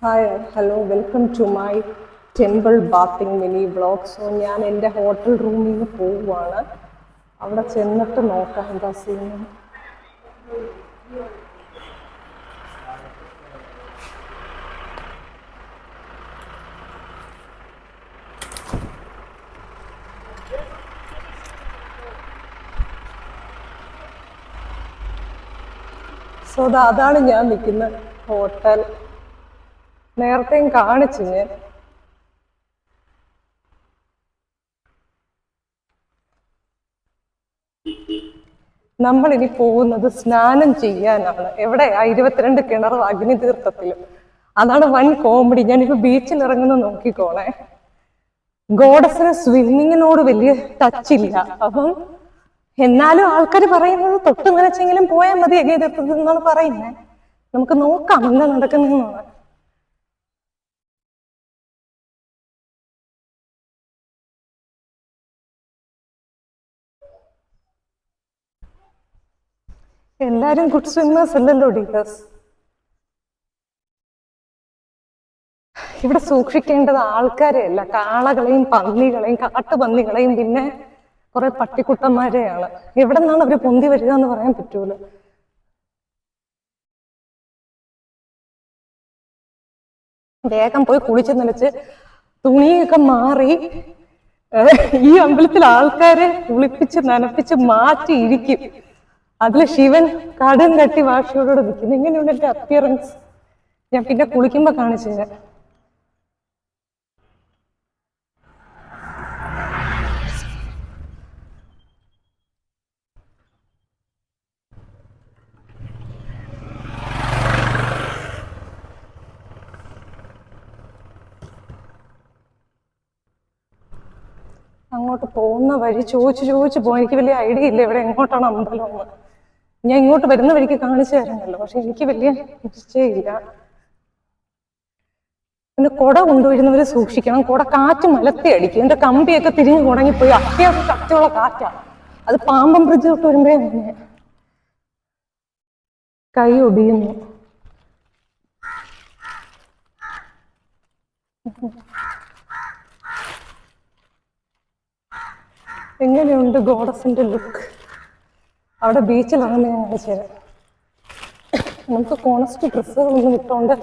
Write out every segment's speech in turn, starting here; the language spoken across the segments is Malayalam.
Hi hello welcome to my temple bathing mini vlog. So ഞാൻ എൻ്റെ ഹോട്ടൽ റൂമിൽ നിന്ന് പോവുകയാണ്. അവിടെ ചെന്നിട്ട് നോക്കാം എന്താ ചെയ്യുന്നത്. സോ അതാണ് ഞാൻ നിൽക്കുന്ന ഹോട്ടൽ. നേരത്തെയും കാണിച്ചു ഞാൻ. നമ്മളിനി പോകുന്നത് സ്നാനം ചെയ്യാനാണ്. എവിടെയാ? 22 കിണർ അഗ്നി തീർത്ഥത്തിലും. അതാണ് വൻ കോമഡി. ഞാനിപ്പോ ബീച്ചിൽ ഇറങ്ങുന്ന നോക്കിക്കോണേ. ഗോഡസിന് സ്വിമ്മിങ്ങിനോട് വലിയ ടച്ച് ഇല്ല. അപ്പം എന്നാലും ആൾക്കാർ പറയുന്നത് തൊട്ട് നനച്ചെങ്കിലും പോയാൽ മതി അഗ്നി തീർത്ഥത്തിൽ എന്നാണ് പറയുന്നത്. നമുക്ക് നോക്കാം എന്താ നടക്കുന്നതെന്നാണ്. എല്ലാരും ഗുഡ് സ്വിമ്മേഴ്സ് അല്ലല്ലോ ഡീലേഴ്സ്. ഇവിടെ സൂക്ഷിക്കേണ്ടത് ആൾക്കാരെയല്ല, കാളകളെയും പന്നികളെയും കാട്ടുപന്നികളെയും പിന്നെ കുറെ പട്ടിക്കുട്ടന്മാരെയാണ്. എവിടെ നിന്നാണ് അവര് പൊന്തി വരിക എന്ന് പറയാൻ പറ്റൂല. വേഗം പോയി കുളിച്ച് നനച്ച് തുണിയൊക്കെ മാറി. ഈ അമ്പലത്തിൽ ആൾക്കാരെ കുളിപ്പിച്ച് നനപ്പിച്ച് മാറ്റി ഇരിക്കും. അതില് ശിവൻ കടും കട്ടി വാശിയോടെ നിൽക്കുന്നു. ഇങ്ങനെയുള്ള എന്റെ അപ്പിയറൻസ് ഞാൻ പിന്നെ കുളിക്കുമ്പോ കാണിച്ചു തരാം. അങ്ങോട്ട് പോകുന്ന വഴി ചോദിച്ചു പോകാൻ എനിക്ക് വലിയ ഐഡിയ ഇല്ല ഇവിടെ എങ്ങോട്ടാണ് അമ്പലം എന്ന്. ഞാൻ ഇങ്ങോട്ട് വരുന്ന വഴിക്ക് കാണിച്ചു തരുന്നല്ലോ, പക്ഷെ എനിക്ക് വലിയ നിശ്ചയമില്ല. പിന്നെ കുട കൊണ്ടുവരുന്നവര് സൂക്ഷിക്കണം. കുട കാറ്റ് മലത്തി അടിക്കും. എന്റെ കമ്പിയൊക്കെ തിരിഞ്ഞു തുടങ്ങിപ്പോയി. അത്യാവശ്യം ശക്തിയുള്ള കാറ്റാണ്. അത് പാമ്പം ബ്രിഡ്ജ് തൊട്ട് വരുമ്പോ അങ്ങനെ കൈ ഒടിയുന്നു. എങ്ങനെയുണ്ട് ഗോഡസിന്റെ ലുക്ക്? അവിടെ ബീച്ചിൽ ഇറങ്ങുമ്പോൾ ഞാൻ കാണിച്ചു തരാം. നമുക്ക് കോണസ്റ്റ് ഡ്രസ്സുകളൊന്നും ഇട്ടുകൊണ്ട്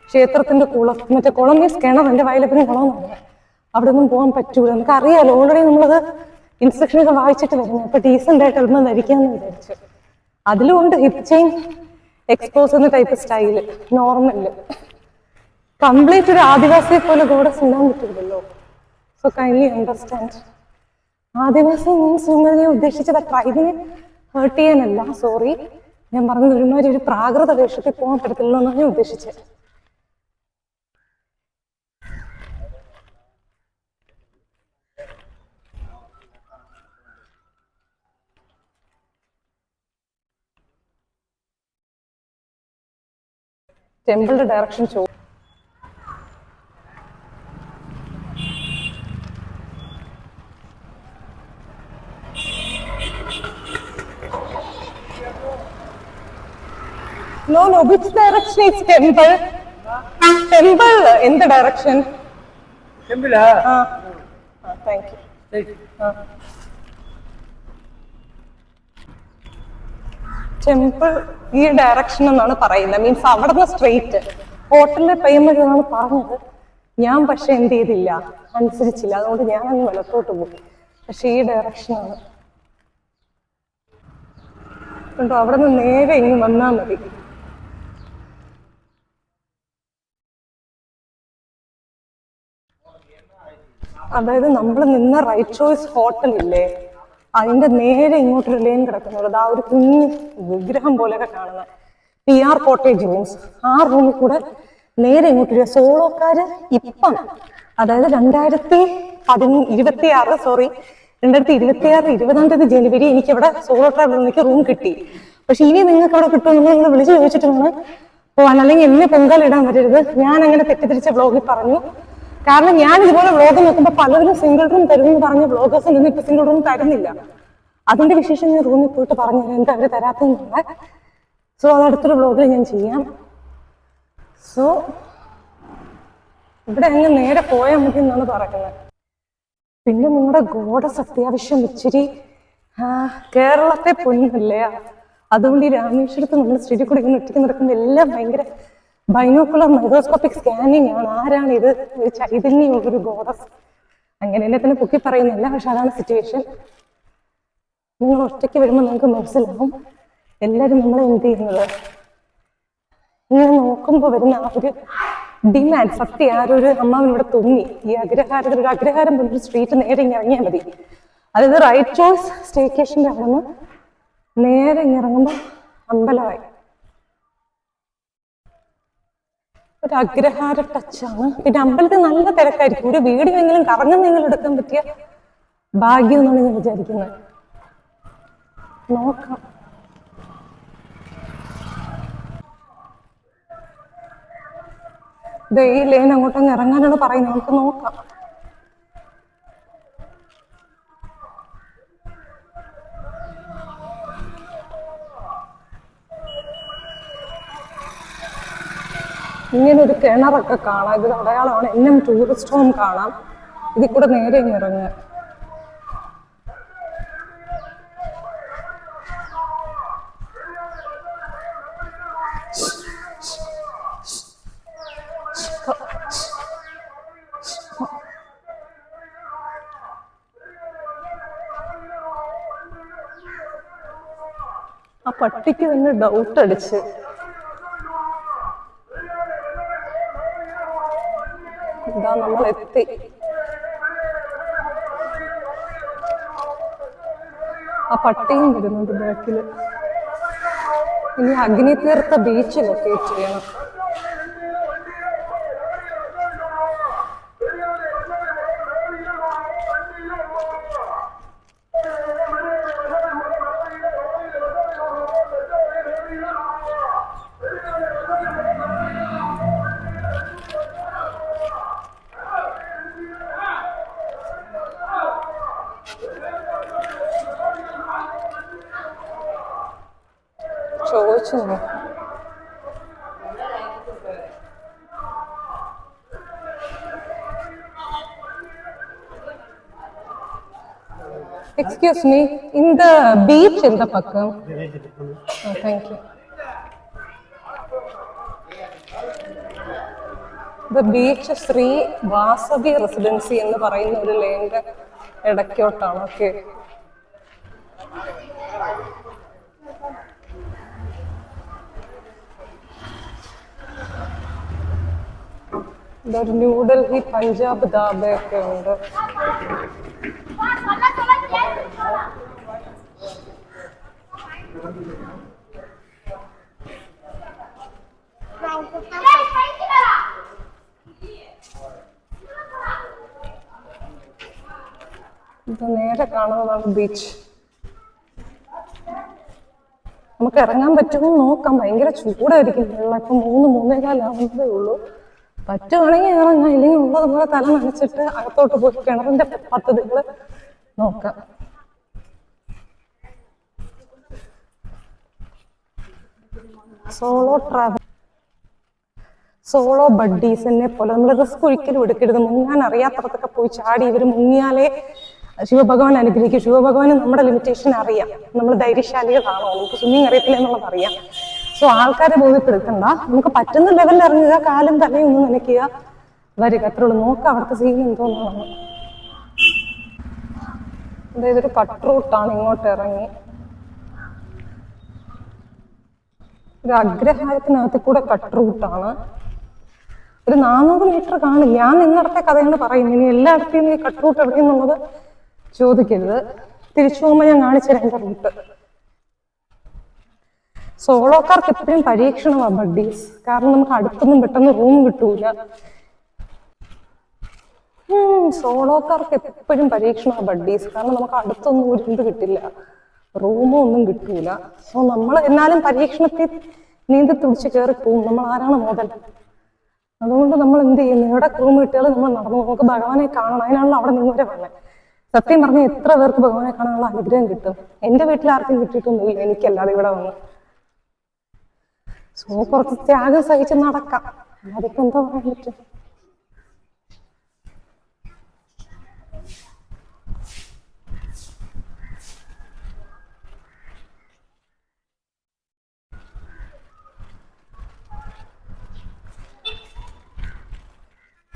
ക്ഷേത്രത്തിന്റെ കുളം, മറ്റേ കുളം മീൻസ് കിണർ, എന്റെ വയലപ്പിനും കുളമെന്നാണ്, അവിടെ ഒന്നും പോകാൻ പറ്റൂല. നമുക്ക് അറിയാലോ, ഓൾറെഡി നമ്മളത് ഇൻസ്ട്രക്ഷനൊക്കെ വായിച്ചിട്ട് വരുന്നത്. അപ്പൊ ഡീസന്റ് ആയിട്ട് എല്ലാം ധരിക്കാന്ന് വിചാരിച്ചു. അതിലും ഉണ്ട് ഹിപ്പ് ചെയിൻ എക്സ്പോസ് എന്ന ടൈപ്പ് സ്റ്റൈല്. നോർമല് കംപ്ലീറ്റ് ഒരു ആദിവാസിയെ പോലെ ഗോഡസ് ഉണ്ടാകാൻ പറ്റില്ലല്ലോ. So kindly understand. ആദിവാസി മീൻസ് ഞാൻ ഉദ്ദേശിച്ചത് ട്രൈബിനെ ഹേർട്ട് ചെയ്യാനല്ല, സോറി. ഞാൻ പറഞ്ഞത് ഒരുമാതിരി ഒരു പ്രാകൃത വേഷത്തിൽ പോകാൻ പറ്റത്തില്ലോ എന്നാണ് ഞാൻ ഉദ്ദേശിച്ചത്. ടെമ്പിളിന്റെ ഡയറക്ഷൻ ചോ No, which direction is temple? Temple in the direction? Temple thank you. Temple ഈ ഡയറക്ഷൻ എന്നാണ് പറയുന്നത്. മീൻസ് അവിടെ നിന്ന് സ്ട്രെയിറ്റ് ഹോട്ടലിലെ പേയ്മെന്റ് എന്നാണ് പറഞ്ഞത്. ഞാൻ പക്ഷെ എന്ത് ചെയ്തില്ല, അനുസരിച്ചില്ല. അതുകൊണ്ട് ഞാൻ അങ്ങ് വലത്തോട്ട് പോയി. പക്ഷെ ഈ ഡയറക്ഷനാണ് കണ്ടോ. അവിടെ നിന്ന് നേരെ ഇങ്ങ് വന്നാൽ മതി. അതായത് നമ്മൾ നിന്ന റൈറ്റ് ചോയ്സ് ഹോട്ടൽ ഇല്ലേ, അതിന്റെ നേരെ ഇങ്ങോട്ടൊരു ലൈൻ കിടക്കുന്നത്. ആ ഒരു കുഞ്ഞ് വിഗ്രഹം പോലെയൊക്കെ കാണുന്നത് PR കോട്ടേജ് മീൻസ് ആ റൂമിൽ കൂടെ നേരെ ഇങ്ങോട്ട് സോളോക്കാര് ഇപ്പം, അതായത് 2026 20 ജനുവരി എനിക്ക് ഇവിടെ സോളോ ട്രാവലർ എനിക്ക് റൂം കിട്ടി. പക്ഷെ ഇനി നിങ്ങൾക്ക് അവിടെ കിട്ടുമെന്ന് നിങ്ങൾ വിളിച്ചു ചോദിച്ചിട്ട് വേണം പോവാൻ. അല്ലെങ്കിൽ എന്നെ പൊങ്കാലിടാൻ വരരുത്. ഞാൻ അങ്ങനെ തെറ്റിദ്ധരിച്ച വ്ളോഗിൽ പറഞ്ഞു. കാരണം ഞാൻ ഇതുപോലെ വ്ളോഗ് നോക്കുമ്പോൾ പലരും സിംഗിൾ റൂം തരുമെന്ന് പറഞ്ഞ വ്ളോഗേഴ്സ് ഒന്നും ഇപ്പൊ സിംഗിൾ റൂം തരുന്നില്ല. അതിന്റെ വിശേഷം ഞാൻ റൂമിൽ പോയിട്ട് പറഞ്ഞുതരാം എന്താ അവര് തരാത്തതെന്നുള്ള. സോ അത് അടുത്തൊരു വ്ളോഗിൽ ഞാൻ ചെയ്യാം. സോ ഇവിടെ അങ്ങ് നേരെ പോയാൽ മതി എന്നാണ് പറയുന്നത്. പിന്നെ നിങ്ങളുടെ ഗോഡസ് അത്യാവശ്യം ഇച്ചിരി കേരളത്തെ പൊന്നല്ലേ, അതുകൊണ്ട് ഈ രാമേശ്വരത്ത് നമ്മൾ സ്ട്രീറ്റിൽ കൂടി ഇങ്ങനെ ഒറ്റയ്ക്ക് നടക്കുമ്പോൾ എല്ലാം ഭയങ്കര ബൈനോക്കുലർ മൈക്രോസ്കോപ്പിക് സ്കാനിങ് ആണ്. ആരാണ് ഇത്? ചൈതന്യമുള്ളൊരു ഗോഡസ്. അങ്ങനെ എന്നെ തന്നെ പൊക്കി പറയുന്നില്ല, പക്ഷെ അതാണ് സിറ്റുവേഷൻ. നിങ്ങൾ ഒറ്റയ്ക്ക് വരുമ്പോൾ നിങ്ങൾക്ക് മനസ്സിലാവും എല്ലാവരും നമ്മളെ എന്ത് ചെയ്യുന്നത്. ഇങ്ങനെ നോക്കുമ്പോൾ വരുന്ന ആ ഒരു ഡിമാൻഡ്. സത്യം, ആരൊരു അമ്മാവൻ ഇവിടെ തോന്നി ഈ അഗ്രഹാരത്തിൽ ഒരു അഗ്രഹാരം പോലൊരു സ്ട്രീറ്റ് നേരെ ഇങ്ങനെ ഇറങ്ങിയാൽ മതി. അതായത് റൈറ്റ് ചോയ്സ് സ്റ്റേക്കേഷൻ്റെ അവിടെ നിന്ന് നേരെ ഇങ്ങനെ ഇറങ്ങുമ്പോൾ അമ്പലമായി. ഒരു അഗ്രഹാര ടച്ചാണ്. പിന്നെ അമ്പലത്തിൽ നല്ല തിരക്കായിരിക്കും. ഒരു വീഡിയോ എങ്കിലും കറങ്ങുന്നെങ്കിലും എടുക്കാൻ പറ്റിയ ഭാഗ്യം എന്നാണ് ഞാൻ വിചാരിക്കുന്നത്. നോക്കാം. ഈ ലൈൻ അങ്ങോട്ടങ്ങ് ഇറങ്ങാനാണ് പറയുന്നത്. നമുക്ക് നോക്കാം. ഇങ്ങനെ ഒരു കിണറൊക്കെ കാണാം. ഇത് അടയാളമാണ്. എന്നും ടൂറിസ്റ്റ് ഹോം കാണാം. ഇതിൽ കൂടെ നേരെ ഇങ്ങ് ഇറങ്ങുക. ആ പട്ടിക്ക് തന്നെ ഡൗട്ട് അടിച്ച്. ഇതാ നമ്മൾ എത്തി. ആ പട്ടിയും വരുന്നുണ്ട് ബാക്കില്. ഇനി അഗ്നിതീർത്ഥ ബീച്ച് ലൊക്കേറ്റ് ചെയ്യണം. ചോദിച്ചു. Excuse me, in the beach in the Pakkam. Oh, thank you. The beach Sri Vasavi Residency എന്ന് പറയുന്ന ഒരു ലേന്റെ ഇടയ്ക്കോട്ടാണ്. ഓക്കെ, ഇതൊരു ന്യൂഡൽഹി പഞ്ചാബ് ധാബയൊക്കെ ഉണ്ട്. ഇത് നേരെ കാണുന്നതാണ് ബീച്ച്. നമുക്ക് ഇറങ്ങാൻ പറ്റുമോ നോക്കാം. ഭയങ്കര ചൂടായിരിക്കും. വെള്ളം ഇപ്പം 3-3:15 ഉള്ളൂ. പറ്റുവാണെങ്കിൽ ഇറങ്ങാം, ഇല്ലെങ്കിൽ ഉള്ളതുപോലെ തല നനച്ചിട്ട് അകത്തോട്ട് പോയി കിണറിന്റെ പദ്ധതികൾ നോക്കാം. സോളോ ട്രാവൽ, സോളോ ബഡ്ഡീസ് എന്നെ പോലെ നമ്മൾ റിസ്ക് ഒരിക്കലും എടുക്കരുത്. മുങ്ങാൻ അറിയാത്തവർക്കൊക്കെ പോയി ചാടി ഇവർ മുങ്ങിയാലേ ശിവഭഗവാൻ അനുഗ്രഹിക്കും. ശിവഭഗവാന് നമ്മുടെ ലിമിറ്റേഷൻ അറിയാം. നമ്മൾ ധൈര്യശാലികളാണോ, നമുക്ക് സ്വിമ്മിങ് അറിയത്തില്ല എന്നുള്ളത് അറിയാം. സോ ആൾക്കാരെ ബോധ്യപ്പെടുത്തണ്ട. നമുക്ക് പറ്റുന്ന ലെവലിൽ ഇറങ്ങുക, കാലും തലയും ഒന്ന് നനയ്ക്കുക, വരിക, അത്രയുള്ളൂ. നോക്കാം അവിടുത്തെ സീൻ എന്തോന്നാണ്. അതായത് ഒരു കട്ട് റൂട്ടാണ്. ഇങ്ങോട്ട് ഇറങ്ങി ഒരു അഗ്രഹാരത്തിനകത്ത് കൂടെ കട്ട് റൂട്ടാണ്. ഒരു 400 മീറ്റർ കാണും. ഞാൻ നിന്നിടത്തെ കഥയാണ് പറയുന്നത്. ഇനി എല്ലായിടത്തും ഈ കട്ട് റൂട്ട് എവിടെയെന്നുള്ളത് ചോദിക്കരുത്. തിരിച്ചു പോകുമ്പോൾ ഞാൻ കാണിച്ചു തരാം എൻ്റെ റൂട്ട്. സോളോക്കാർക്ക് എപ്പോഴും പരീക്ഷണമാണ് ബഡ്ഡീസ്. കാരണം നമുക്ക് അടുത്തൊന്നും പെട്ടെന്ന് റൂം കിട്ടൂല. സോളോക്കാർക്ക് എപ്പോഴും പരീക്ഷണമാണ് ബഡ്ഡീസ്. കാരണം നമുക്ക് അടുത്തൊന്നും ഒരു എന്ത് കിട്ടില്ല, റൂമോ ഒന്നും കിട്ടൂല. സോ നമ്മൾ എന്നാലും പരീക്ഷണത്തിൽ നീന്തി തുടിച്ച് കയറി പോവും. നമ്മൾ ആരാണ് മുതൽ. അതുകൊണ്ട് നമ്മൾ എന്ത് ചെയ്യുന്നു, എവിടെ റൂം കിട്ടിയാലും നമ്മൾ നടന്നു. നമുക്ക് ഭഗവാനെ കാണണം. അതിനാണല്ലോ അവിടെ നിന്നവരെ വന്നത്. സത്യം പറഞ്ഞാൽ എത്ര പേർക്ക് ഭഗവാനെ കാണാനുള്ള അനുഗ്രഹം കിട്ടും. എൻ്റെ വീട്ടിൽ ആർക്കും കിട്ടിയിട്ടൊന്നുമില്ല, എനിക്കല്ലാതെ ഇവിടെ വന്ന്. സോ കുറച്ച് ത്യാഗം സഹിച്ച് നടക്കാം. അതിപ്പോ എന്താ പറയാൻ പറ്റും.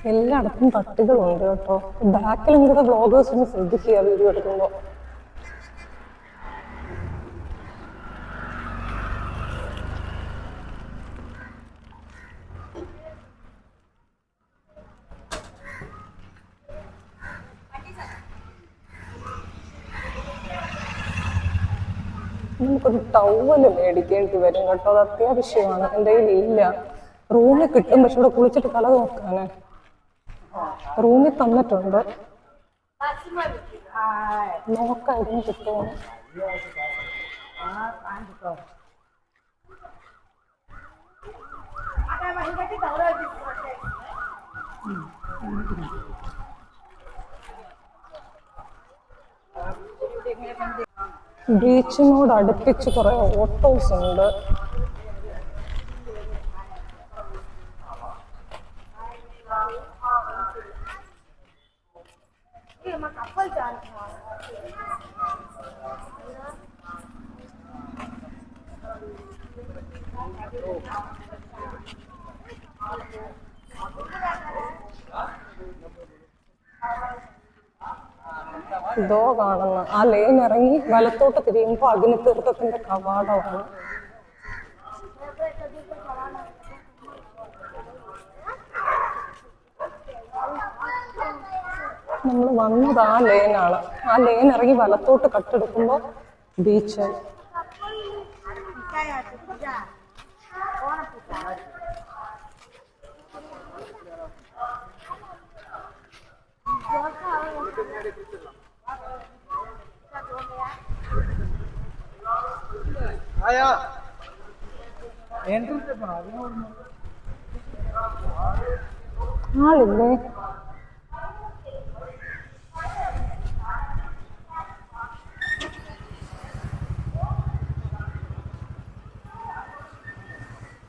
എല്ലായിടത്തും പട്ടികളുണ്ട് കേട്ടോ. ബാക്കിലും കൂടെ വ്ളോഗേഴ്സ് ഒന്ന് ശ്രദ്ധിക്കുക വീഡിയോ എടുക്കുമ്പോൾ. നമുക്കൊരു ടവല് മേടിക്കേണ്ടി വരും കേട്ടോ. അത് അത്യാവശ്യമാണ്. എൻ്റെ കയ്യിൽ ഇല്ല. റൂമിൽ കിട്ടും, പക്ഷെ ഇവിടെ കുളിച്ചിട്ട് തല നോക്കാന് റൂമിൽ തന്നിട്ടുണ്ട്. നോക്കായിരുന്നു കിട്ടുമോ. ബീച്ചിനോട് അടുപ്പിച്ച് കുറെ ഓട്ടോസ് ഉണ്ട്. ഇതോ കാണുന്ന ആ ലൈൻ ഇറങ്ങി വലത്തോട്ട് തിരിയുമ്പോൾ അഗ്നിതീർത്ഥത്തിന്റെ കവാടമാണ്. നമ്മൾ വന്നത് ആ ലൈനാണ്. ആ ലൈൻ ഇറങ്ങി വലത്തോട്ട് കട്ടെടുക്കുമ്പോൾ ബീച്ച്. ആളില്ലേ?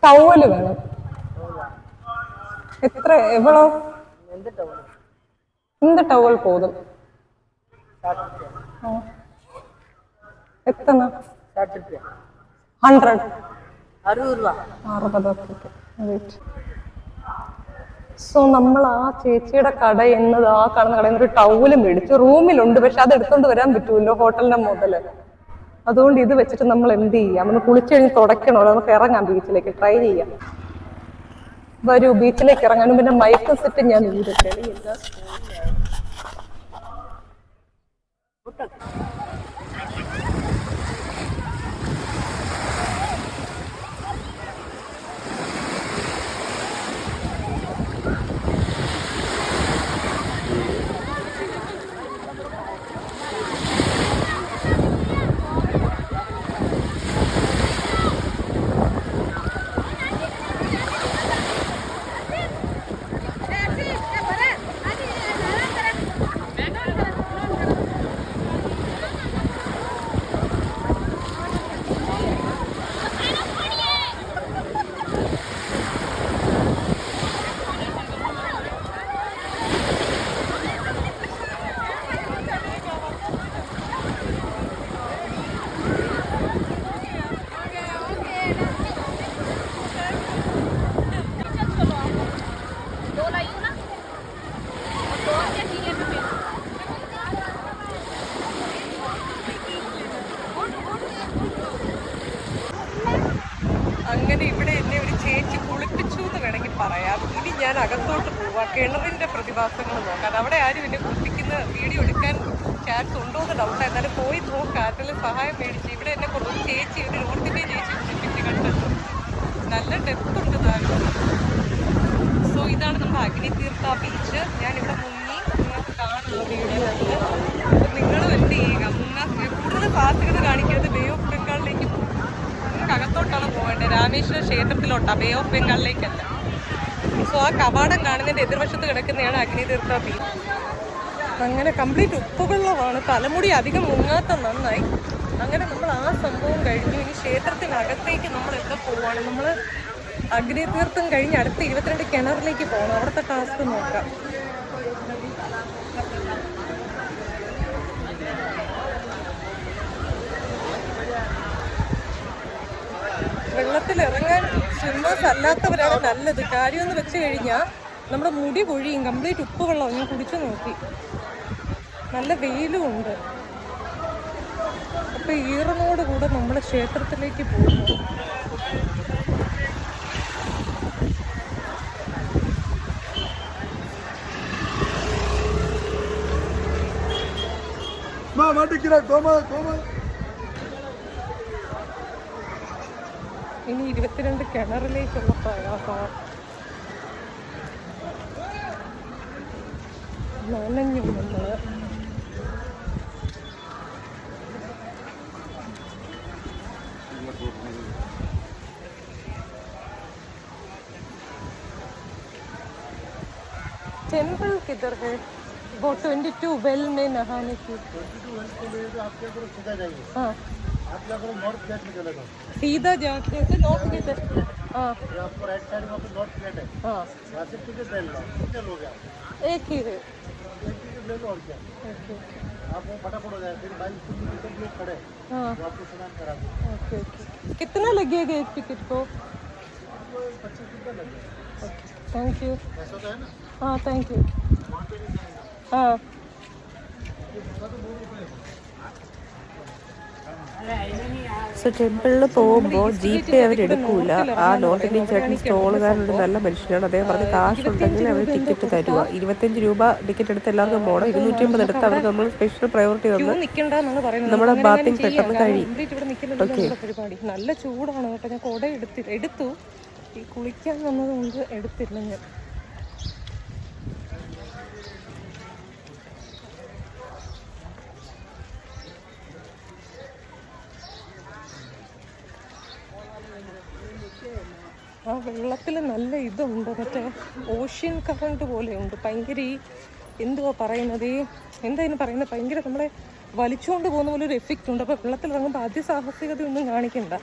ടവല് വേണം. എത്ര എവളോ? എന്ത് ടവൽ പോതും? എത്ര? 100. 60. സോ നമ്മൾ ആ ചേച്ചിയുടെ കട എന്നത് ആ കാണുന്ന കടയിൽ നിന്ന് ഒരു ടവല് മേടിച്ചു. റൂമിലുണ്ട്, പക്ഷെ അത് എടുത്തോണ്ട് വരാൻ പറ്റുമല്ലോ ഹോട്ടലിന്റെ മുതല്. അതുകൊണ്ട് ഇത് വെച്ചിട്ട് നമ്മൾ എന്ത് ചെയ്യാം? ഒന്ന് കുളിച്ചു കഴിഞ്ഞ് തുടയ്ക്കണോ? നമുക്ക് ഇറങ്ങാം ബീച്ചിലേക്ക്, ട്രൈ ചെയ്യാം. വരൂ, ബീച്ചിലേക്ക് ഇറങ്ങാനും. പിന്നെ മൈക്ക് സെറ്റ് ഞാൻ ഊരട്ടെ. അങ്ങനെ ഇവിടെ എന്നെ ഒരു ചേച്ചി കുളിപ്പിച്ചു എന്ന് വേണമെങ്കിൽ പറയാം. ഇനി ഞാൻ അകത്തോട്ട് പോവാ, കിണറിന്റെ പ്രതിഭാസങ്ങൾ നോക്കാം. അവിടെ ആരും എന്നെ കുളിപ്പിക്കുന്ന വീഡിയോ എടുക്കാൻ ചാൻസ് ഉണ്ടോ എന്ന് ഡൗട്ട്. എന്നാലും പോയി നോക്കാം, ആരെങ്കിലും സഹായം മേടിച്ച്. ഇവിടെ എന്നെ കൊണ്ടൊരു ചേച്ചി, ഒരു നോർത്തിൻ്റെ ചേച്ചി കുളിപ്പിച്ച് കണ്ടല്ലോ. നല്ല ഡെപ്ത് ഉണ്ട് താനും. സോ ഇതാണ് നമ്മുടെ അഗ്നിതീർത്ഥ ബീച്ച്. ഞാനിവിടെ മുങ്ങി നിങ്ങൾക്ക് കാണുന്നു വീഡിയോയിൽ. അപ്പം നിങ്ങളും എന്ത് ചെയ്യുക, കൂടുതൽ സാഹസികത കാണിക്കരുത്. ബേ ഓഫ് ബംഗാളിലേക്ക് അകത്തോട്ടാണ് പോകേണ്ടത്. രാമേശ്വരം ക്ഷേത്രത്തിലോട്ടാണ്, ബേ ഓഫ് ബംഗാളിലേക്കല്ല. സോ ആ കവാടം കാണുന്നതിൻ്റെ എതിർവശത്ത് കിടക്കുന്നതാണ് അഗ്നിതീർത്ഥ ബീച്ച്. അങ്ങനെ കംപ്ലീറ്റ് ഉപ്പുവെള്ളമാണ്. തലമുടി അധികം മുങ്ങാത്ത നന്നായി. അങ്ങനെ നമ്മൾ ആ സംഭവം കഴിഞ്ഞു. ഇനി ക്ഷേത്രത്തിനകത്തേക്ക് നമ്മൾ എവിടെ പോവാണ്? നമ്മൾ അഗ്നിതീർത്ഥം കഴിഞ്ഞ് അടുത്ത 22 കിണറിലേക്ക് പോകണം. അവിടുത്തെ ടാസ്ക് നോക്കാം. വെള്ളത്തിൽ ഇറങ്ങാൻ സ്വിമ്മേഴ്സ് അല്ലാത്തവരാണ് നല്ലത്. കാര്യമെന്ന് വെച്ച് കഴിഞ്ഞാൽ നമ്മുടെ മുടി പൊഴിയും, കംപ്ലീറ്റ് ഉപ്പ് വെള്ളം. ഞാൻ കുടിച്ചു നോക്കി, നല്ല വെയിലും ഉണ്ട്. അപ്പൊ ഈറനോട് കൂടെ നമ്മൾ ക്ഷേത്രത്തിലേക്ക് പോകുന്നു. ഇനി 22 കിണറിലേക്കുള്ള പ്രയാസം. നനഞ്ഞു നമ്മള്. टेम्पल किधर है? वो 22 वेल में नहाने की। 22 वेल के लिए तो आप क्या करो, सीधा जाइए। हाँ, आप क्या करो, नॉर्थ गेट में चले जाओ। सीधा जाके से नॉर्थ गेट है। हाँ, ये आपको राइट साइड में आपको नॉर्थ गेट है, हाँ, वहाँ से टिकट ले लो, कितने लोग हैं? एक ही है। एक टिकट ले लो और क्या, ओके आप वो फटाफट हो जाए। फिर बाइक सब लोग खड़े हैं, हाँ, वो आपको स्नान करा दो। Okay okay. कितना लगेगा एक टिकट को? आपको 25 रुपये लगेगा। Okay, thank you. ऐसा तो है ना, हाँ, थैंक यू। हाँ, സോ ടെമ്പിളിൽ പോകുമ്പോൾ ജീപ്പേ അവരെടുക്കൂല. ആ നോർത്ത് ഇന്ത്യൻ ചേട്ടൻ സ്റ്റോളുകാരനൊരു നല്ല മനുഷ്യനാണ്. അദ്ദേഹം പറഞ്ഞ് കാശുണ്ടെങ്കിൽ അവർ ടിക്കറ്റ് തരുക. 25 രൂപ ടിക്കറ്റ് എടുത്ത് എല്ലാവർക്കും പോകണം. 250 എടുത്ത് അവർക്ക് നമ്മൾ സ്പെഷ്യൽ പ്രയോറിറ്റി തന്ന് നമ്മുടെ ബാത്തിങ് പെട്ടെന്ന് കഴിയും. ഓക്കെ, പരിപാടി നല്ല ചൂടാണ് കേട്ടോ. ഞാൻ കുട എടുത്തു. ഈ കുളിക്കാൻ വന്നത് കൊണ്ട് എടുത്തില്ല ഞാൻ. ആ വെള്ളത്തിൽ നല്ല ഇതുണ്ട്, മറ്റേ ഓഷ്യൻ കറണ്ട് പോലെയുണ്ട്. ഭയങ്കര ഈ എന്തുവാ പറയുന്നത്, എന്തായാലും പറയുന്നത്, ഭയങ്കര നമ്മളെ വലിച്ചുകൊണ്ട് പോകുന്ന പോലെ ഒരു എഫക്റ്റ് ഉണ്ട്. അപ്പോൾ വെള്ളത്തിൽ ഇറങ്ങുമ്പോൾ അതിസാഹസികതയൊന്നും കാണിക്കണ്ട.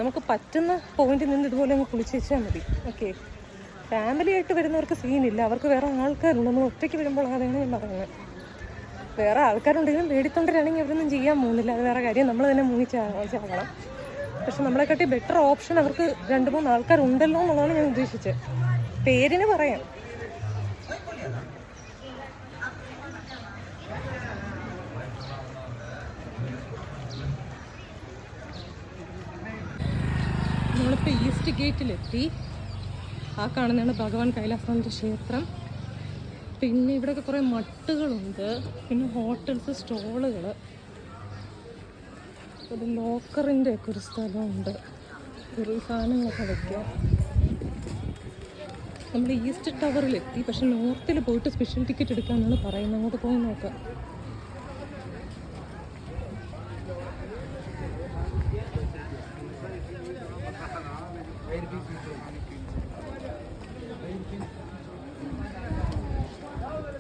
നമുക്ക് പറ്റുന്ന പോയിന്റിൽ നിന്ന് ഇതുപോലെ അങ്ങ് കുളിച്ചേച്ചാൽ മതി. ഓക്കെ, ഫാമിലി ആയിട്ട് വരുന്നവർക്ക് സീനില്ല, അവർക്ക് വേറെ ആൾക്കാരുണ്ട്. നമ്മൾ ഒറ്റയ്ക്ക് വരുമ്പോൾ അതാണ് ഞാൻ പറയുന്നത്. വേറെ ആൾക്കാരുണ്ടെങ്കിലും പേടിത്തൊണ്ടരാണെങ്കിൽ അവരൊന്നും ചെയ്യാൻ പോകുന്നില്ല, അത് വേറെ കാര്യം. നമ്മൾ തന്നെ മുങ്ങിച്ചാകണം. പക്ഷെ നമ്മളെക്കാട്ടി ബെറ്റർ ഓപ്ഷൻ അവർക്ക് 2-3 ആൾക്കാരുണ്ടല്ലോ എന്നുള്ളതാണ് ഞാൻ ഉദ്ദേശിച്ചത്. പേരിന് പറയാം. നമ്മളിപ്പോൾ ഈസ്റ്റ് ഗേറ്റിലെത്തി. ആ കാണുന്നതാണ് ഭഗവാൻ കൈലാസനാഥൻ്റെ ക്ഷേത്രം. പിന്നെ ഇവിടെയൊക്കെ കുറേ മട്ടുകളുണ്ട്, പിന്നെ ഹോട്ടൽസ്, സ്റ്റോളുകൾ, ഒരു ലോക്കറിൻ്റെ ഒക്കെ ഒരു സ്ഥലമുണ്ട്, ഒരു സാധനങ്ങളൊക്കെ വയ്ക്കാം. നമ്മൾ ഈസ്റ്റ് ടവറിലെത്തി. പക്ഷെ നോർത്തിൽ പോയിട്ട് സ്പെഷ്യൽ ടിക്കറ്റ് എടുക്കാനാണ് പറയുന്നത്. അങ്ങോട്ട് പോയി നോക്കാം.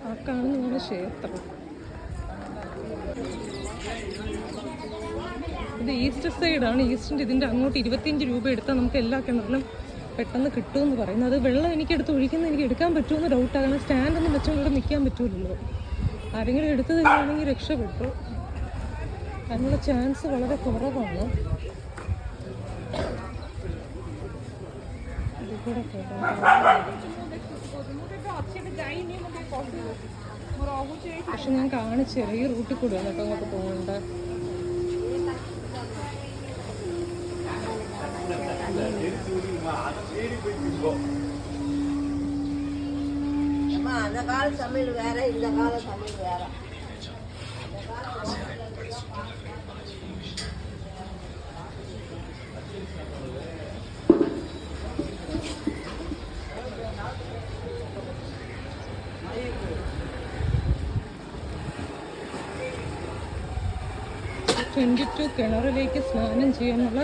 ആ കാണുന്നതാണ് ക്ഷേത്രം. ഇത് ഈസ്റ്റ് സൈഡാണ്. ഈസ്റ്റിൻ്റെ ഇതിൻ്റെ അങ്ങോട്ട് 25 രൂപ എടുത്താൽ നമുക്ക് എല്ലാ കിണറിലും പെട്ടെന്ന് കിട്ടുമെന്ന് പറയുന്നത്. അത് വെള്ളം എനിക്കെടുത്ത് ഒഴിക്കുന്നത് എനിക്ക് എടുക്കാൻ പറ്റുമെന്ന് ഡൗട്ടാണ്. സ്റ്റാൻഡൊന്നും വെച്ചുകൊണ്ട് ഇവിടെ നിൽക്കാൻ പറ്റുമല്ലോ. ആരെങ്കിലും എടുത്തു തരികയാണെങ്കിൽ രക്ഷപ്പെട്ടു. അതിനുള്ള ചാൻസ് വളരെ കുറവാണ്. ഇതികൂടെ പക്ഷെ ഞാൻ കാണിച്ചു ഈ റൂട്ടിൽ കൂടെയാണ് കേട്ടോ അങ്ങോട്ട് പോകേണ്ട. அந்த கால சமையல் வேற, இந்த கால சமையல் வேற. കിണറിലേക്ക് സ്നാനം ചെയ്യാനുള്ള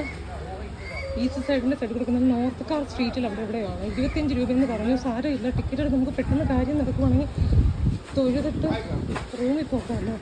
ഈസ്റ്റ് സൈഡിൻ്റെ സൈഡ് കൊടുക്കുന്നത് നോർത്ത് കാർ സ്ട്രീറ്റിൽ അവിടെ എവിടെയാണ്. 25 രൂപയെന്ന് പറഞ്ഞു. സാരമില്ല, ടിക്കറ്റ് എടുത്ത് നമുക്ക് പെട്ടെന്ന് കാര്യം നടക്കുവാണെങ്കിൽ തൊഴുതിട്ട് റൂമിൽ പോകാമല്ലോ.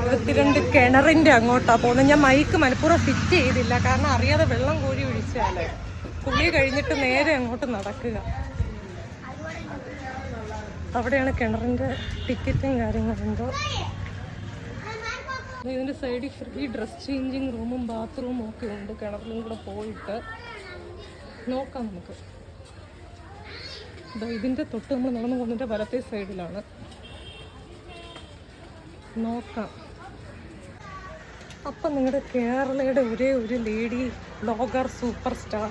22 കിണറിന്റെ അങ്ങോട്ടാ പോകുന്നത്. ഞാൻ മൈക്ക് മനഃപൂർവ്വം ഫിറ്റ് ചെയ്തില്ല, കാരണം അറിയാതെ വെള്ളം കോരി ഒഴിച്ചാലേ. കുളി കഴിഞ്ഞിട്ട് നേരെ അങ്ങോട്ട് നടക്കുക. അവിടെയാണ് കിണറിന്റെ ടിക്കറ്റും കാര്യങ്ങളുണ്ടോ. ഇതിന്റെ സൈഡിൽ ഫ്രീ ഡ്രസ് ചേഞ്ചിങ് റൂമും ബാത്റൂമും ഒക്കെ ഉണ്ട്. കിണറിലും കൂടെ പോയിട്ട് നോക്കാം നമുക്ക്. ഇതിന്റെ തൊട്ട് നമ്മൾ നടന്നു പോകുന്നതിന്റെ വലത്തെ സൈഡിലാണ്. നോക്കാം. അപ്പം നിങ്ങളുടെ കേരളയുടെ ഒരേ ഒരു lady blogger super star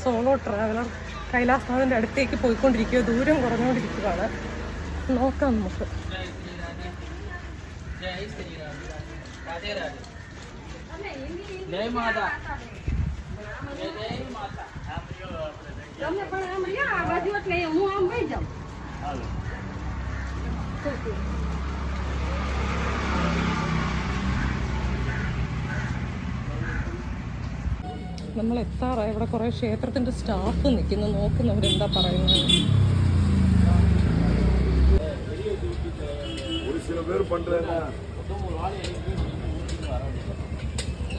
solo traveller കൈലാസ്നാഥിൻ്റെ അടുത്തേക്ക് പോയിക്കൊണ്ടിരിക്കുക. ദൂരം കുറഞ്ഞുകൊണ്ടിരിക്കുകയാണ്. നോക്കാം നമുക്ക്. നമ്മൾ എത്താറായി. ഇവിടെ കുറേ ക്ഷേത്രത്തിന്റെ സ്റ്റാഫ് നിൽക്കുന്നു, നോക്കുന്നവരെന്താ പറയുന്നത്.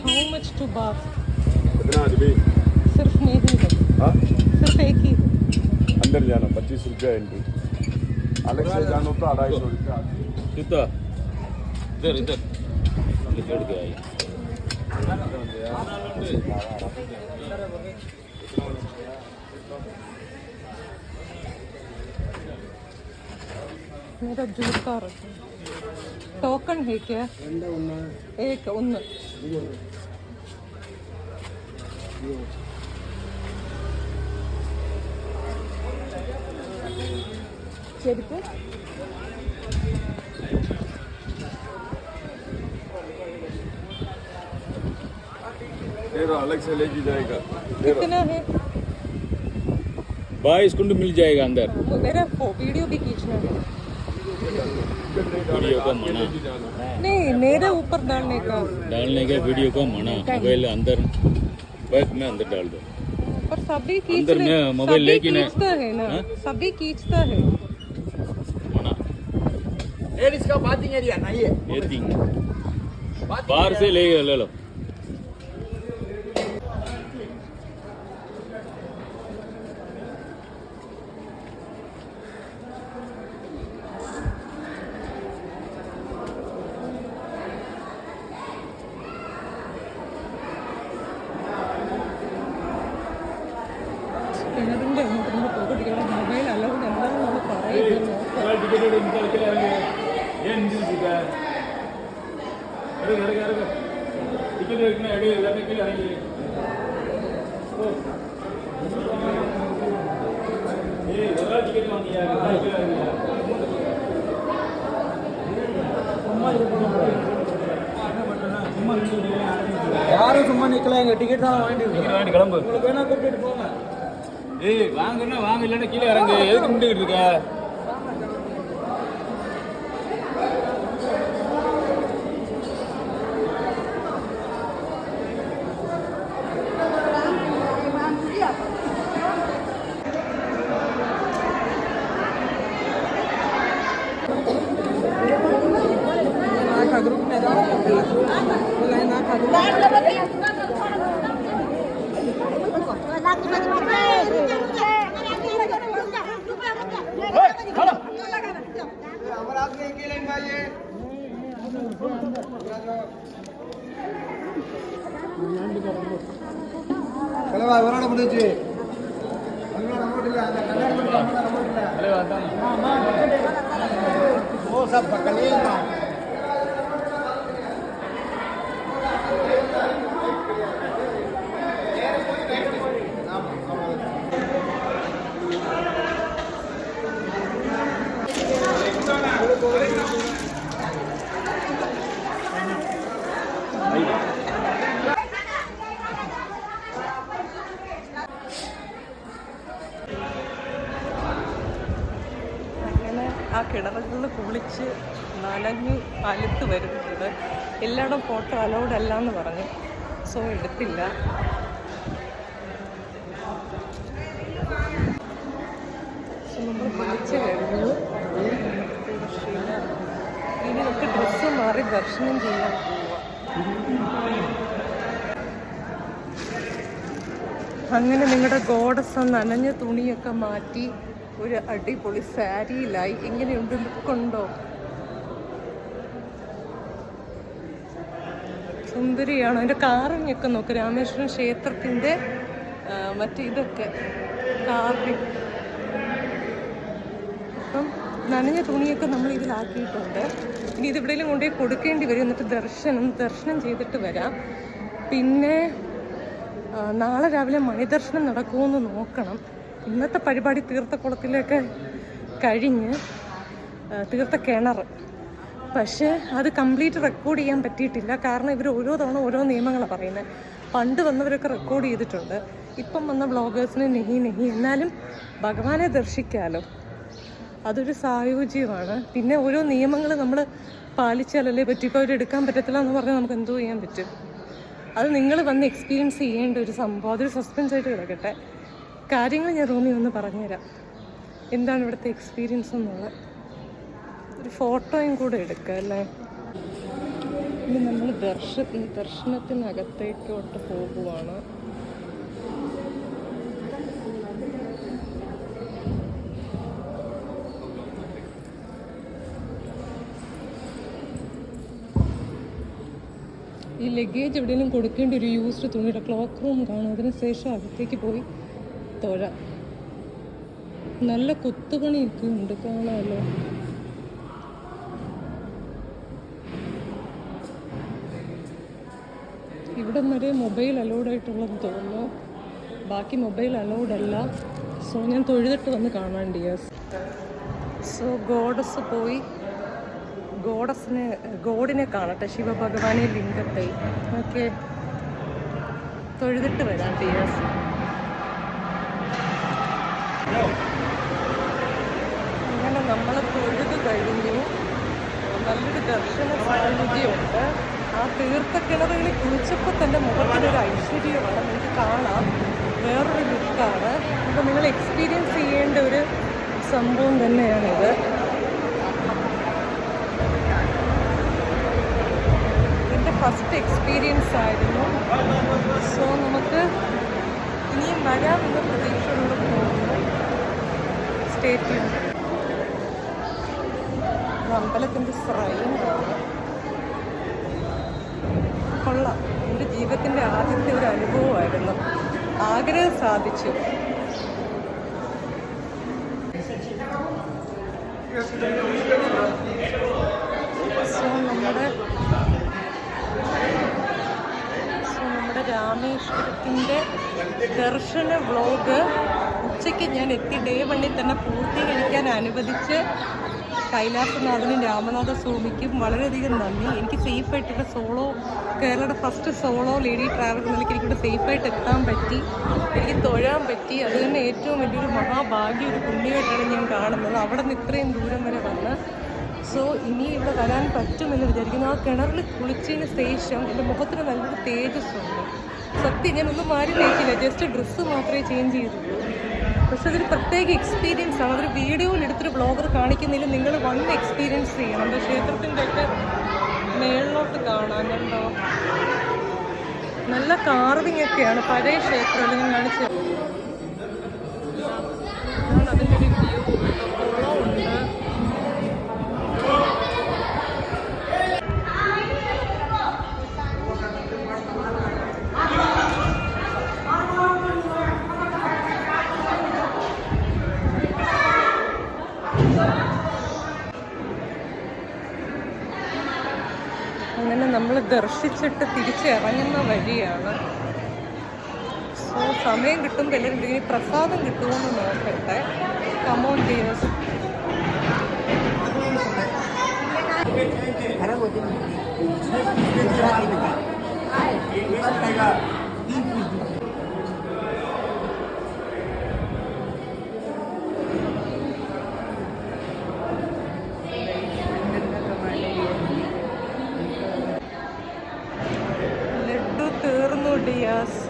How much to bath? सिर्फ नहीं है, सिर्फ एक ही है. अंदर जाना 25 रुपया एंट्री, अलग से जाना तो 250 रुपया. कितना इधर इधर छोड़ के आई. मेरा जूता रखो. टोकन है क्या? एक ഒന്ന്. ചെരുപ്പ് अलग से लेके जाएगा. कितना है? 22 कुंड मिल जाएगा अंदर. मेरा वीडियो भी खींचना है. वीडियो का मना नहीं, मेरे ऊपर डालने का वीडियो का मना. मोबाइल अंदर बैग में अंदर डाल दो. पर सभी अंदर में मोबाइल लेके ना खींचता है ना. सभी खींचता है. मना. लेडीज का बाथिंग एरिया नहीं है. ये थिंग बाहर से ले लो. കിണറിന്റെ അങ്ങോട്ട് പോകട്ടില്ല. മൊബൈൽ അലൗഡ് എന്താണെന്ന് പറയുന്നത്. யாரும் சும்மா நிக்கலாங்க. டிக்கெட் தான் வாங்கிட்டு கிளம்பு. வேணா கூப்பிட்டு போங்க. ஏய் வாங்கன்னா வாங்க, இல்லைன்னா கீழே இறங்கு. எதுக்கு நின்றுக்கிட்டு இருக்க? அவரோட முடிஞ்சு सब पकड़िए. ആ കിണറുകളിൽ കുളിച്ച് നനഞ്ഞു അലുത്ത് വരുന്നുണ്ട്. എല്ലായിടും ഫോട്ടോ അലൗഡ് അല്ല എന്ന് പറഞ്ഞു, സോ എടുത്തില്ല. നമ്മൾ കുളിച്ച് കഴിഞ്ഞു. ഇനി നമുക്ക് ഡ്രസ്സ് മാറി ദർശനം ചെയ്യാൻ പോവുക. അങ്ങനെ നിങ്ങളുടെ ഗോഡസ് നനഞ്ഞ തുണിയൊക്കെ മാറ്റി ഒരു അടിപൊളി സാരിയിലായി. എങ്ങനെയുണ്ട്? ലുക്കുണ്ടോ? സുന്ദരിയാണോ? അതിൻ്റെ കാറിങ്ങൊക്കെ നോക്ക്. രാമേശ്വരം ക്ഷേത്രത്തിൻ്റെ മറ്റേ ഇതൊക്കെ കാറിങ്. അപ്പം നനഞ്ഞ തുണിയൊക്കെ നമ്മൾ ഇതിലാക്കിയിട്ടുണ്ട്. ഇനി ഇത് എവിടെയെങ്കിലും കൊണ്ടുപോയി കൊടുക്കേണ്ടി വരും. എന്നിട്ട് ദർശനം ചെയ്തിട്ട് വരാം. പിന്നെ നാളെ രാവിലെ മണിദർശനം നടക്കുമെന്ന് നോക്കണം. ഇന്നത്തെ പരിപാടി തീർത്ഥക്കുളത്തിലൊക്കെ കഴിഞ്ഞ് തീർത്ഥ കിണർ, പക്ഷേ അത് കംപ്ലീറ്റ് റെക്കോർഡ് ചെയ്യാൻ പറ്റിയിട്ടില്ല. കാരണം ഇവർ ഓരോ തവണ ഓരോ നിയമങ്ങളാണ് പറയുന്നത്. പണ്ട് വന്നവരൊക്കെ റെക്കോർഡ് ചെയ്തിട്ടുണ്ട്. ഇപ്പം വന്ന വ്ളോഗേഴ്സിന് നെഹി. എന്നാലും ഭഗവാനെ ദർശിക്കാമല്ലോ, അതൊരു സായോജ്യമാണ്. പിന്നെ ഓരോ നിയമങ്ങൾ നമ്മൾ പാലിച്ചാലല്ലേ പറ്റും. ഇപ്പോൾ അവരെടുക്കാൻ പറ്റത്തില്ല എന്ന് പറഞ്ഞാൽ നമുക്ക് എന്തോ ചെയ്യാൻ പറ്റും? അത് നിങ്ങൾ വന്ന് എക്സ്പീരിയൻസ് ചെയ്യേണ്ട ഒരു സംഭവം. അതൊരു സസ്പെൻസായിട്ട് കിടക്കട്ടെ. കാര്യങ്ങൾ ഞാൻ റൂമിൽ ഒന്ന് പറഞ്ഞുതരാം, എന്താണ് ഇവിടുത്തെ എക്സ്പീരിയൻസ് എന്നുള്ളത്. ഒരു ഫോട്ടോയും കൂടെ എടുക്കുക അല്ലേ. ഇനി നമ്മൾ ദർശനത്തിനകത്തേക്കോട്ട് പോകുവാണ്. ഈ ലഗേജ് എവിടെയെങ്കിലും കൊടുക്കേണ്ട ഒരു യൂസ്ഡ് തുണിയുടെ ക്ലോക്ക് റൂം കാണും. അതിനുശേഷം അകത്തേക്ക് പോയി തൊഴാം. നല്ല കൊത്തുപണിയൊക്കെ ഉണ്ട്, കാണാമല്ലോ. ഇവിടെ വരെ മൊബൈൽ അലൗഡ് ആയിട്ടുള്ളതെന്ന് തോന്നുന്നു. ബാക്കി മൊബൈൽ അലൗഡ് അല്ല. സോ ഞാൻ തൊഴുതിട്ട് വന്ന് കാണാൻ ഡിയേഴ്സ്. സോ ഗോഡസ് പോയി ഗോഡിനെ കാണട്ടെ, ശിവഭഗവാനെ ലിംഗത്തെ. ഓക്കെ, തൊഴുതിട്ട് വരാം ഡിയേഴ്സ്. അങ്ങനെ നമ്മൾ തൊഴുത് കഴിഞ്ഞു. നല്ലൊരു ദർശന സാന്നിധ്യമുണ്ട്. ആ തീർത്ഥക്കിണറുകളിൽ കുളിച്ചപ്പോൾ തന്നെ മുഖത്തിനൊരു ഐശ്വര്യമാണ്, നിങ്ങൾക്ക് കാണാം. വേറൊരു ലുക്കാണ്. അപ്പോൾ നിങ്ങൾ എക്സ്പീരിയൻസ് ചെയ്യേണ്ട ഒരു സംഭവം തന്നെയാണിത്. എൻ്റെ ഫസ്റ്റ് എക്സ്പീരിയൻസ് ആയിരുന്നു. സോ നമുക്ക് ഇനിയും വരാമെന്ന പ്രതീക്ഷയോട് പോകുന്നു. സ്റ്റേറ്റ് അമ്പലത്തിൻ്റെ ശ്രൈനാണ്. കൊള്ളാം. എൻ്റെ ജീവിതത്തിൻ്റെ ആദ്യത്തെ ഒരു അനുഭവമായിരുന്നു. ആഗ്രഹം സാധിച്ചു. സോ നമ്മുടെ രാമേശ്വരത്തിൻ്റെ ദർശന വ്ളോഗ് ഉച്ചയ്ക്ക് ഞാൻ എത്തി ഡേ 1 തന്നെ പൂർത്തീകരിക്കാൻ അനുവദിച്ച് കൈലാസനാഥനും രാമനാഥസ്വാമിക്കും വളരെയധികം നന്ദി. എനിക്ക് സേഫായിട്ടുള്ള കേരളയുടെ ഫസ്റ്റ് സോളോ ലേഡി ട്രാവൽ നിലയ്ക്ക് എനിക്കിവിടെ സേഫായിട്ട് എത്താൻ പറ്റി, എനിക്ക് തൊഴാൻ പറ്റി. അത് തന്നെ ഏറ്റവും വലിയൊരു മഹാഭാഗ്യം, ഒരു പുണ്യമായിട്ടാണ് ഞാൻ കാണുന്നത്. അവിടെ നിന്ന് ഇത്രയും ദൂരം വരെ വന്ന്. സോ ഇനി ഇവിടെ വരാൻ പറ്റുമെന്ന് വിചാരിക്കുന്നു. ആ കിണറിൽ കുളിച്ചതിന് ശേഷം എൻ്റെ മുഖത്തിന് നല്ലൊരു തേജസ്സുണ്ട്. സത്യം, ഞാനൊന്നും മാറി തേക്കില്ല, ജസ്റ്റ് ഡ്രസ്സ് മാത്രമേ ചേഞ്ച് ചെയ്തുള്ളൂ. പക്ഷെ അതൊരു പ്രത്യേക എക്സ്പീരിയൻസ് ആണ്. അതൊരു വീഡിയോയിൽ എടുത്തൊരു ബ്ലോഗർ കാണിക്കുന്നില്ല, നിങ്ങൾ വന്ന് എക്സ്പീരിയൻസ് ചെയ്യണം. എൻ്റെ ക്ഷേത്രത്തിൻ്റെ ഒക്കെ മേളിലോട്ട് കാണാനുണ്ടോ, നല്ല കാർവിംഗ് ഒക്കെയാണ്. പഴയ ക്ഷേത്രം ഞാൻ കാണിച്ചത്. അതിൻ്റെ ഒരു വ്യൂ, കുളമുണ്ട്. അങ്ങനെ നമ്മൾ ദർശിച്ചിട്ട് തിരിച്ചിറങ്ങുന്ന വഴിയാണ്. സോ സമയം കിട്ടുമ്പോൾ എല്ലാവരും ഇനി പ്രസാദം കിട്ടുമെന്ന് നോക്കട്ടെ. Come on dears.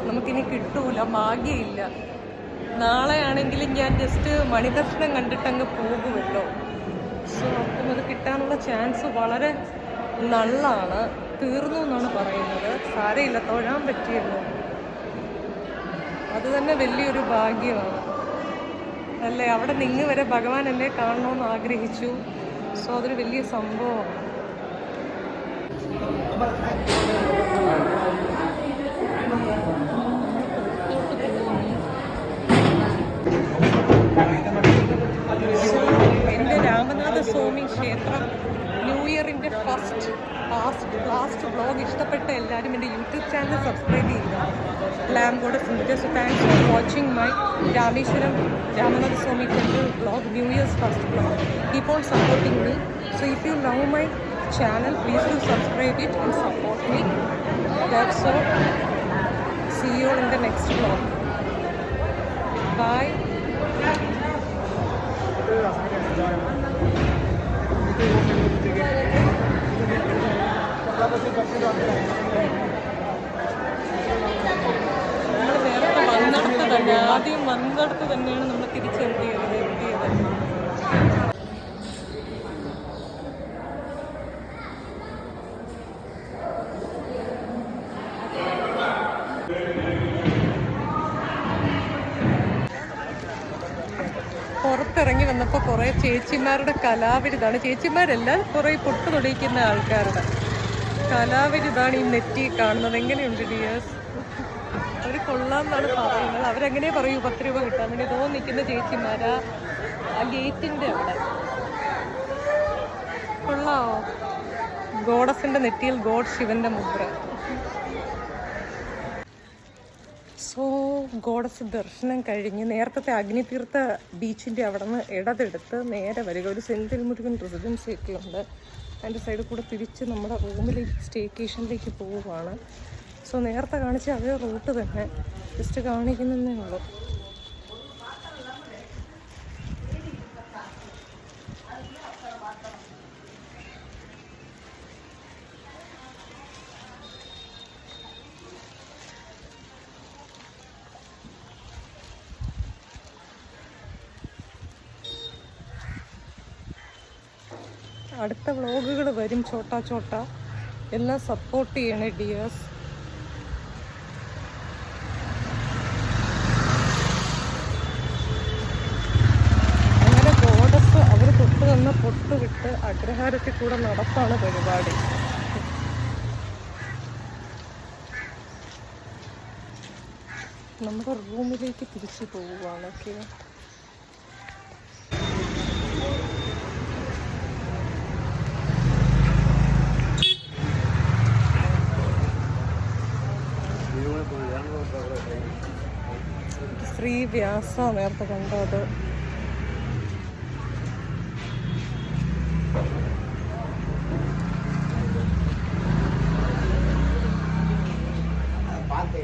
നമുക്കിനി കിട്ടൂല, ഭാഗ്യമില്ല. നാളെ ആണെങ്കിലും ഞാൻ ജസ്റ്റ് മണിദർശനം കണ്ടിട്ടങ്ങ് പോകുമല്ലോ. സോ അപ്പം അത് കിട്ടാനുള്ള ചാൻസ് വളരെ നള്ളാണ്, തീർന്നു എന്നാണ് പറയുന്നത്. സാരയില്ല, തൊഴാൻ പറ്റിയല്ലോ, അത് തന്നെ വലിയൊരു ഭാഗ്യമാണ് അല്ലേ. അവിടെ നിന്ന് വരെ ഭഗവാൻ എന്നെ കാണണമെന്ന് ആഗ്രഹിച്ചു. സോ അതൊരു വലിയ സംഭവമാണ്. എൻ്റെ രാമനാഥ സ്വാമി ക്ഷേത്രം ന്യൂ ഇയറിൻ്റെ ലാസ്റ്റ് വ്ളോഗ് ഇഷ്ടപ്പെട്ട എല്ലാവരും എൻ്റെ യൂട്യൂബ് ചാനൽ സബ്സ്ക്രൈബ് ചെയ്യുക, ലാം goddess India. So thanks for watching my Rameswaram Ramanatha Swamy temple vlog, new year's first vlog. Keep on supporting me. So if you love my channel, please do subscribe it and support me. That's all. See you all in the next vlog. Bye. നമ്മൾ നേരത്തെ വന്നിടത്ത് തന്നെ, ആദ്യം വന്നിടത്ത് തന്നെയാണ് നമ്മൾ തിരിച്ചെത്തിയത്. പുറത്തിറങ്ങി വന്നപ്പോൾ കുറേ ചേച്ചിമാരുടെ കലാവിരുതാണ്. ചേച്ചിമാരല്ല, കുറേ പൊട്ട് തൊടിയിക്കുന്ന ആൾക്കാരുടെ കലാവിരുതാണ് ഈ നെറ്റി കാണുന്നത്. എങ്ങനെയുണ്ട് ഡിയേഴ്സ്? അവർ കൊള്ളാമെന്നാണ് പറയുന്നത്. അവരെങ്ങനെ പറയൂ 10 രൂപ കിട്ടാൻ വേണ്ടി. ഇതോ നിൽക്കുന്ന ചേച്ചിമാരാ ആ ഗേറ്റിൻ്റെ അവിടെ. കൊള്ളാമോ? ഗോഡസിൻ്റെ നെറ്റിയിൽ ഗോഡ് ശിവൻ്റെ മുദ്ര. സോ ഗോഡസ് ദർശനം കഴിഞ്ഞ് നേരത്തെ അഗ്നിതീർത്ഥ ബീച്ചിൻ്റെ അവിടെ നിന്ന് ഇടതെടുത്ത് നേരെ വരിക. ഒരു സെൻട്രൽ മുരുകൻ റെസിഡൻസി ഒക്കെ ഉണ്ട്. അതിൻ്റെ സൈഡിൽ കൂടെ തിരിച്ച് നമ്മുടെ റൂമിലേക്ക് സ്റ്റേക്കേഷനിലേക്ക് പോവുകയാണ്. സോ നേരത്തെ കാണിച്ച അതേ റൂട്ട് തന്നെ, ജസ്റ്റ് കാണിക്കുന്നതേ ഉള്ളൂ. അടുത്ത വ്ളോഗുകൾ വരും, ചോട്ടാ. എല്ലാം സപ്പോർട്ട് ചെയ്യണേ ഡിയേഴ്സ്. അങ്ങനെ ഗോഡസ് അവർ തൊട്ട് തന്ന പൊട്ട് വിട്ട് അഗ്രഹാരത്തിൽ കൂടെ നടത്താണ് പരിപാടി. നമ്മുടെ റൂമിലേക്ക് തിരിച്ചു പോവുകയാണ്. ഓക്കെ, ശ്രീ വ്യാസ നേരത്തെ കണ്ടത്. பார்த்து